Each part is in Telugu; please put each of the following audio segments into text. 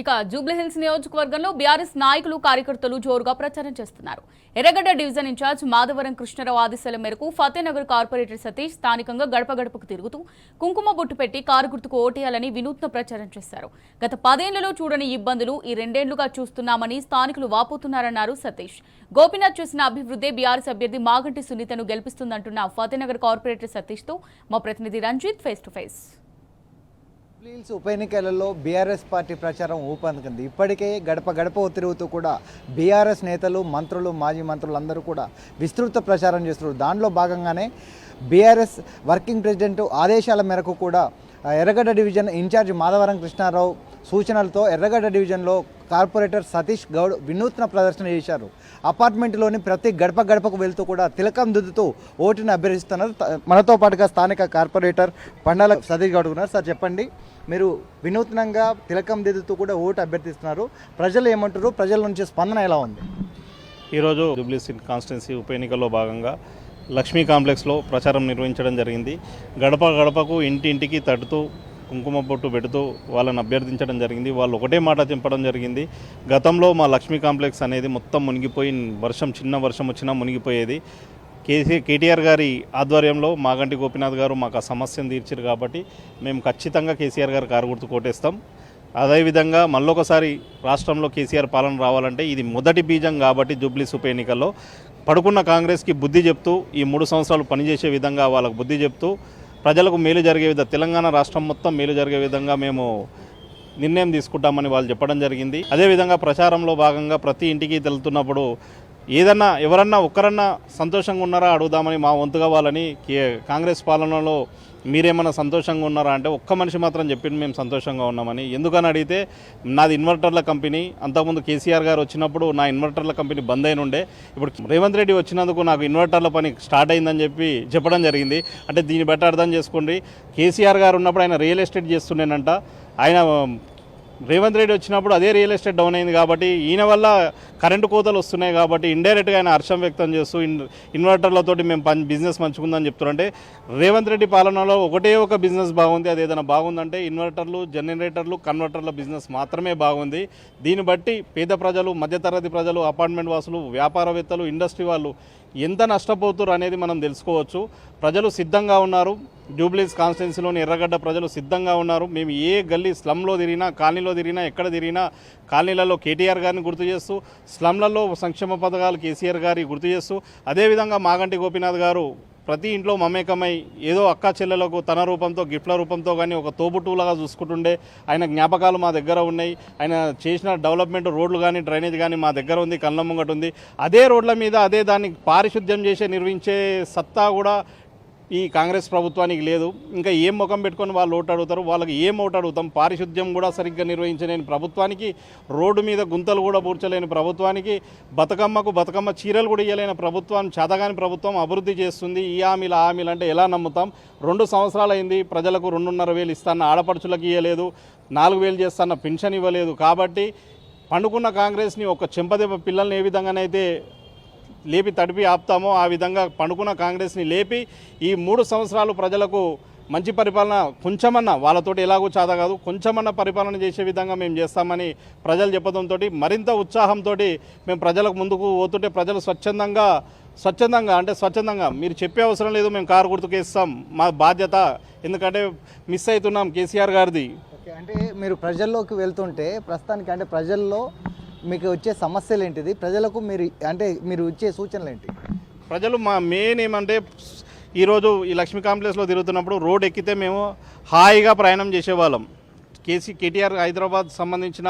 ఇక జూబ్లీహిల్స్ నియోజకవర్గంలో బీఆర్ఎస్ నాయకులు కార్యకర్తలు జోరుగా ప్రచారం చేస్తున్నారు. ఎర్రగడ్డ డివిజన్ ఇన్ఛార్జ్ మాధవరం కృష్ణరావు ఆదేశాల మేరకు ఫతేనగర్ కార్పొరేటర్ సతీష్ స్థానికంగా గడప గడపకు తిరుగుతూ కుంకుమ బొట్టు పెట్టి కారు గుర్తుకు ఓటేయాలని వినూత్న ప్రచారం చేశారు. గత 10 ఏళ్లలో చూడని ఇబ్బందులు ఈ 2 ఏళ్లుగా చూస్తున్నామని స్థానికులు వాపోతున్నారన్నారు సతీష్. గోపీనాథ్ చేసిన అభివృద్ధి బీఆర్ఎస్ అభ్యర్థి మాగంటి సునీతను గెలిపిస్తుందంటున్న ఫతేనగర్ కార్పొరేటర్ సతీష్ తో మా ప్రతినిధి Ranjith face to face. Jubilee Hills ఉప ఎన్నికలలో బీఆర్ఎస్ పార్టీ ప్రచారం ఊపందుకుంది. ఇప్పటికే గడప గడప తిరుగుతూ కూడా బీఆర్ఎస్ నేతలు, మంత్రులు, మాజీ మంత్రులు అందరూ కూడా విస్తృత ప్రచారం చేస్తున్నారు. దానిలో భాగంగానే బీఆర్ఎస్ వర్కింగ్ ప్రెసిడెంట్ ఆదేశాల మేరకు కూడా ఎర్రగడ్డ డివిజన్ ఇన్ఛార్జ్ మాధవరం కృష్ణారావు సూచనలతో ఎర్రగడ్డ డివిజన్లో కార్పొరేటర్ సతీష్ గౌడ్ వినూత్న ప్రదర్శన చేశారు. అపార్ట్మెంట్లోని ప్రతి గడప గడపకు వెళ్తూ కూడా తిలకం దిద్దుతూ ఓటుని అభ్యర్థిస్తున్నారు. మనతో పాటుగా స్థానిక కార్పొరేటర్ పండాల సతీష్ గౌడ్ ఉన్నారు. సార్ చెప్పండి, మీరు వినూత్నంగా తిలకం దిద్దుతూ కూడా ఓటు అభ్యర్థిస్తున్నారు. ప్రజలు ఏమంటారు? ప్రజల నుంచి స్పందన ఎలా ఉంది? ఈరోజు జూబ్లీహిల్స్ కాన్స్టిట్యున్సీ ఉప ఎన్నికల్లో భాగంగా లక్ష్మీ కాంప్లెక్స్లో ప్రచారం నిర్వహించడం జరిగింది. గడప గడపకు ఇంటింటికి తడుతూ కుంకుమ బొట్టు పెడుతూ వాళ్ళని అభ్యర్థించడం జరిగింది. వాళ్ళు ఒకటే మాట చెప్పడం జరిగింది, గతంలో మా లక్ష్మీ కాంప్లెక్స్ అనేది మొత్తం మునిగిపోయి చిన్న వర్షం వచ్చినా మునిగిపోయేది. కేటీఆర్ గారి ఆధ్వర్యంలో మాగంటి గోపీనాథ్ గారు మాకు ఆ సమస్యను తీర్చారు కాబట్టి మేము ఖచ్చితంగా కేసీఆర్ గారు కారు గుర్తు కోటేస్తాం. అదేవిధంగా మళ్ళొకసారి రాష్ట్రంలో కేసీఆర్ పాలన రావాలంటే ఇది మొదటి బీజం కాబట్టి జూబ్లీహిల్స్ ఉప ఎన్నికల్లో పడుకున్న కాంగ్రెస్కి బుద్ధి చెప్తూ ఈ 3 సంవత్సరాలు పనిచేసే విధంగా వాళ్ళకు బుద్ధి చెప్తూ ప్రజలకు మేలు జరిగే విధంగా తెలంగాణ రాష్ట్రం మొత్తం మేలు జరిగే విధంగా మేము నిర్ణయం తీసుకుంటామని వాళ్ళు చెప్పడం జరిగింది. అదేవిధంగా ప్రచారంలో భాగంగా ప్రతి ఇంటికి వెళ్తున్నప్పుడు ఏదన్నా ఎవరన్నా ఒక్కరన్నా సంతోషంగా ఉన్నారా అడుగుదామని మా వంతుగా వాళ్ళని కాంగ్రెస్ పాలనలో మీరేమన్నా సంతోషంగా ఉన్నారా అంటే ఒక్క మనిషి మాత్రం చెప్పింది మేము సంతోషంగా ఉన్నామని. ఎందుకని అడిగితే నాది ఇన్వర్టర్ల కంపెనీ, అంతకుముందు కేసీఆర్ గారు వచ్చినప్పుడు నా ఇన్వర్టర్ల కంపెనీ బంద్ అయిన ఉండే, ఇప్పుడు రేవంత్ రెడ్డి వచ్చినందుకు నాకు ఇన్వర్టర్ల పని స్టార్ట్ అయిందని చెప్పడం జరిగింది. అంటే దీన్ని బట్టి అర్థం చేసుకోండి, కేసీఆర్ గారు ఉన్నప్పుడు ఆయన రియల్ ఎస్టేట్ చేస్తుండేనంట, ఆయన రేవంత్ రెడ్డి వచ్చినప్పుడు అదే రియల్ ఎస్టేట్ డౌన్ అయింది కాబట్టి ఈయన వల్ల కరెంటు కోతలు వస్తున్నాయి కాబట్టి ఇండైరెక్ట్గా ఆయన హర్షం వ్యక్తం చేస్తూ ఇన్వర్టర్లతోటి మేము బిజినెస్ మంచుకుందని చెప్తున్నారంటే రేవంత్ రెడ్డి పాలనలో ఒకటే ఒక బిజినెస్ బాగుంది, అది ఏదైనా బాగుందంటే ఇన్వర్టర్లు, జనరేటర్లు, కన్వర్టర్ల బిజినెస్ మాత్రమే బాగుంది. దీన్ని బట్టి పేద ప్రజలు, మధ్యతరగతి ప్రజలు, అపార్ట్మెంట్ వాసులు, వ్యాపారవేత్తలు, ఇండస్ట్రీ వాళ్ళు ఎంత నష్టపోతున్నారు అనేది మనం తెలుసుకోవచ్చు. ప్రజలు సిద్ధంగా ఉన్నారు. జూబ్లీహిల్స్ కాన్స్టిట్యున్సీలోని ఎర్రగడ్డ ప్రజలు సిద్ధంగా ఉన్నారు. మేము ఏ గల్లీ స్లమ్లో తిరిగినా, కాలనీలో తిరిగినా, ఎక్కడ తిరిగినా కాలనీలలో కేటీఆర్ గారిని గుర్తు చేస్తూ, స్లమ్లలో సంక్షేమ పథకాలు కేసీఆర్ గారి గుర్తు చేస్తూ, అదేవిధంగా మాగంటి గోపీనాథ్ గారు ప్రతి ఇంట్లో మమేకమై ఏదో అక్కా చెల్లెలకు తన రూపంతో, గిఫ్ట్ల రూపంతో కానీ ఒక తోబుట్టులాగా చూసుకుంటుండే ఆయన జ్ఞాపకాలు మా దగ్గర ఉన్నాయి. ఆయన చేసిన డెవలప్మెంట్, రోడ్లు కానీ, డ్రైనేజ్ కానీ మా దగ్గర ఉంది, కళ్ళ ముంగట ఉంది. అదే రోడ్ల మీద అదే దాన్ని పారిశుద్ధ్యం చేసే నిర్వహించే సత్తా కూడా ఈ కాంగ్రెస్ ప్రభుత్వానికి లేదు. ఇంకా ఏం ముఖం పెట్టుకొని వాళ్ళు ఓటు అడుగుతారు? వాళ్ళకి ఏం ఓటు అడుగుతాం? పారిశుద్ధ్యం కూడా సరిగ్గా నిర్వహించలేని ప్రభుత్వానికి, రోడ్డు మీద గుంతలు కూడా పూడ్చలేని ప్రభుత్వానికి, బతుకమ్మ చీరలు కూడా ఇవ్వలేని ప్రభుత్వం, చేతగాని ప్రభుత్వం అభివృద్ధి చేస్తుంది. ఈ హామీలు ఆ హామీలు అంటే ఎలా నమ్ముతాం? 2 సంవత్సరాలు అయింది, ప్రజలకు 2,500 ఇస్తాన్న ఆడపడుచులకు ఇవ్వలేదు, 4,000 చేస్తాన్న పెన్షన్ ఇవ్వలేదు. కాబట్టి పండుకున్న కాంగ్రెస్ని ఒక చెంపదెబ్బ పిల్లల్ని ఏ విధంగానైతే లేపి తడిపి ఆపుతామో ఆ విధంగా పండుకున్న కాంగ్రెస్ని లేపి ఈ 3 సంవత్సరాలు ప్రజలకు మంచి పరిపాలన, కొంచెమన్నా వాళ్ళతోటి ఎలాగో చాద కాదు, కొంచెమన్నా పరిపాలన చేసే విధంగా మేము చేస్తామని ప్రజలు చెప్పడంతో మరింత ఉత్సాహంతో మేము ప్రజలకు ముందుకు పోతుంటే ప్రజలు స్వచ్ఛందంగా మీరు చెప్పే అవసరం లేదు, మేము కారు గుర్తుకేస్తాం, మా బాధ్యత, ఎందుకంటే మిస్ అవుతున్నాం కేసీఆర్ గారిది. అంటే మీరు ప్రజల్లోకి వెళ్తుంటే ప్రస్తుతానికి అంటే ప్రజల్లో మీకు వచ్చే సమస్యలు ఏంటిది? ప్రజలకు మీరు ఇచ్చే సూచనలు ఏంటి? ప్రజలు మా మెయిన్ ఏమంటే ఈరోజు ఈ లక్ష్మీ కాంప్లెక్స్లో తిరుగుతున్నప్పుడు రోడ్ ఎక్కితే మేము హాయిగా ప్రయాణం చేసేవాళ్ళం. కేటీఆర్ హైదరాబాద్ సంబంధించిన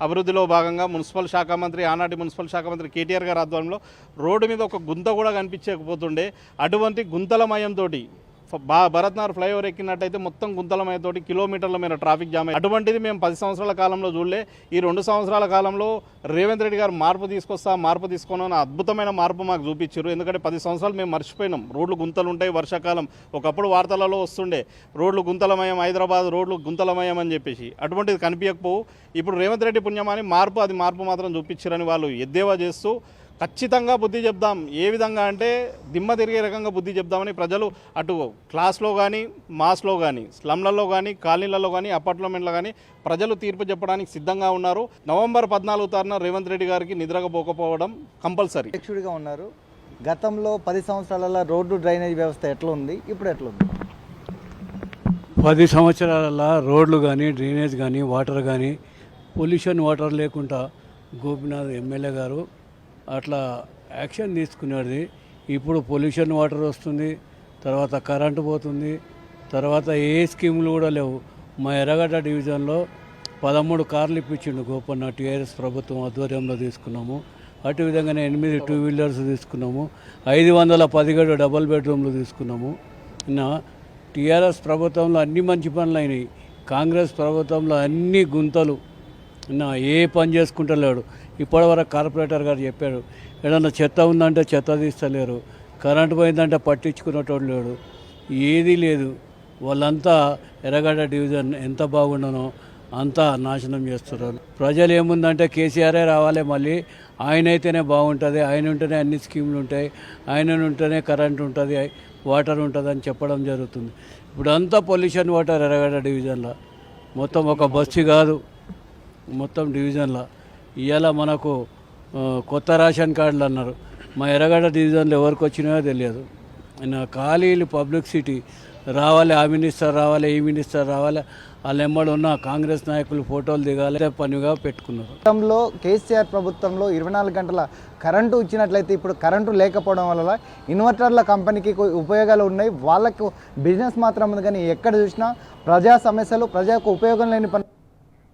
అభివృద్ధిలో భాగంగా మున్సిపల్ శాఖ మంత్రి, ఆనాటి మున్సిపల్ శాఖ మంత్రి కేటీఆర్ గారి ఆధ్వర్యంలో రోడ్డు మీద ఒక గుంత కూడా కనిపించకపోతుండే. అటువంటి గుంతలమయంతో భరత్నగర్ ఫ్లైఓవర్ ఎక్కినట్టయితే మొత్తం గుంతలమయతోటి కిలోమీటర్ల మీద ట్రాఫిక్ జామ్. అటువంటిది మేము 10 సంవత్సరాల కాలంలో చూడలే. ఈ 2 సంవత్సరాల కాలంలో రేవంత్ రెడ్డి గారు మార్పు తీసుకొని అద్భుతమైన మార్పు మాకు చూపించారు. ఎందుకంటే 10 సంవత్సరాలు మేము మర్చిపోయినాం. రోడ్లు గుంతలు ఉంటాయి, వర్షాకాలం ఒకప్పుడు వార్తలలో వస్తుండే రోడ్లు గుంతలమయం, హైదరాబాద్ రోడ్లు గుంతలమయం అని చెప్పేసి. అటువంటిది కనిపించకపోవు. ఇప్పుడు రేవంత్ రెడ్డి పుణ్యమాని మార్పు మాత్రం చూపించారని వాళ్ళు ఎద్దేవా చేస్తూ ఖచ్చితంగా బుద్ధి చెప్దాం. ఏ విధంగా అంటే దిమ్మ తిరిగే రకంగా బుద్ధి చెప్దామని ప్రజలు అటు క్లాస్లో కానీ, మాస్లో కానీ, స్లమ్లలో కానీ, కాలనీలలో కానీ, అపార్ట్మెంట్లో కానీ ప్రజలు తీర్పు చెప్పడానికి సిద్ధంగా ఉన్నారు. నవంబర్ 14 తారీఖున రేవంత్ రెడ్డి గారికి నిద్రపోకపోవడం కంపల్సరీ. అధ్యక్షుడిగా ఉన్నారు. గతంలో 10 సంవత్సరాలలో రోడ్డు డ్రైనేజ్ వ్యవస్థ ఎట్లా ఉంది, ఇప్పుడు ఎట్లా ఉంది? 10 సంవత్సరాల రోడ్లు కానీ, డ్రైనేజ్ కానీ, వాటర్ కానీ, పొల్యూషన్ వాటర్ లేకుండా గోపినాథ్ ఎమ్మెల్యే గారు అట్లా యాక్షన్ తీసుకునేది. ఇప్పుడు పొల్యూషన్ వాటర్ వస్తుంది, తర్వాత కరెంటు పోతుంది, తర్వాత ఏ స్కీములు కూడా లేవు. మా ఎర్రగడ్డ డివిజన్లో 13 కార్లు ఇప్పించిండు గోపన్న, టీఆర్ఎస్ ప్రభుత్వం ఆధ్వర్యంలో తీసుకున్నాము. అటు విధంగానే 8 టూ వీలర్స్ తీసుకున్నాము, 517 డబుల్ బెడ్రూమ్లు తీసుకున్నాము. టీఆర్ఎస్ ప్రభుత్వంలో అన్ని మంచి పనులు అయినాయి, కాంగ్రెస్ ప్రభుత్వంలో అన్ని గుంతలు. ఏ పని చేసుకుంటలేడు. ఇప్పటివరకు కార్పొరేటర్ గారు చెప్పాడు, ఏదన్నా చెత్త ఉందంటే చెత్త తీస్తలేరు, కరెంటు పోయిందంటే పట్టించుకునేటోడు లేడు, ఏదీ లేదు. వాళ్ళంతా ఎర్రగడ్డ డివిజన్ ఎంత బాగుండనో అంతా నాశనం చేస్తున్నారు. ప్రజలు ఏముందంటే కేసీఆరే రావాలి, మళ్ళీ ఆయన అయితేనే బాగుంటుంది, ఆయన ఉంటేనే అన్ని స్కీములు ఉంటాయి, ఆయన ఉంటేనే కరెంట్ ఉంటుంది, వాటర్ ఉంటుంది అని చెప్పడం జరుగుతుంది. ఇప్పుడు అంతా పొల్యూషన్ వాటర్ ఎర్రగడ్డ డివిజన్లో, మొత్తం ఒక బస్సు కాదు, మొత్తం డివిజన్లో. ఇవాళ మనకు కొత్త రేషన్ కార్డులు అన్నారు, మా ఎర్రగడ్డ డివిజన్లో ఎవరికి వచ్చినాయో తెలియదు. ఖాళీలు పబ్లిసిటీ రావాలి, ఆ మినిస్టర్ రావాలి, ఈ మినిస్టర్ రావాలి, వాళ్ళు ఎమ్మడి ఉన్న కాంగ్రెస్ నాయకులు ఫోటోలు దిగాలి పనిగా పెట్టుకున్నారు. గతంలో కేసీఆర్ ప్రభుత్వంలో 24 గంటల కరెంటు ఇచ్చినట్లయితే ఇప్పుడు కరెంటు లేకపోవడం వల్ల ఇన్వర్టర్ల కంపెనీకి ఉపయోగాలు ఉన్నాయి, వాళ్ళకు బిజినెస్ మాత్రం ఉంది. కానీ ఎక్కడ చూసినా ప్రజా సమస్యలు, ప్రజలకు ఉపయోగం లేని పని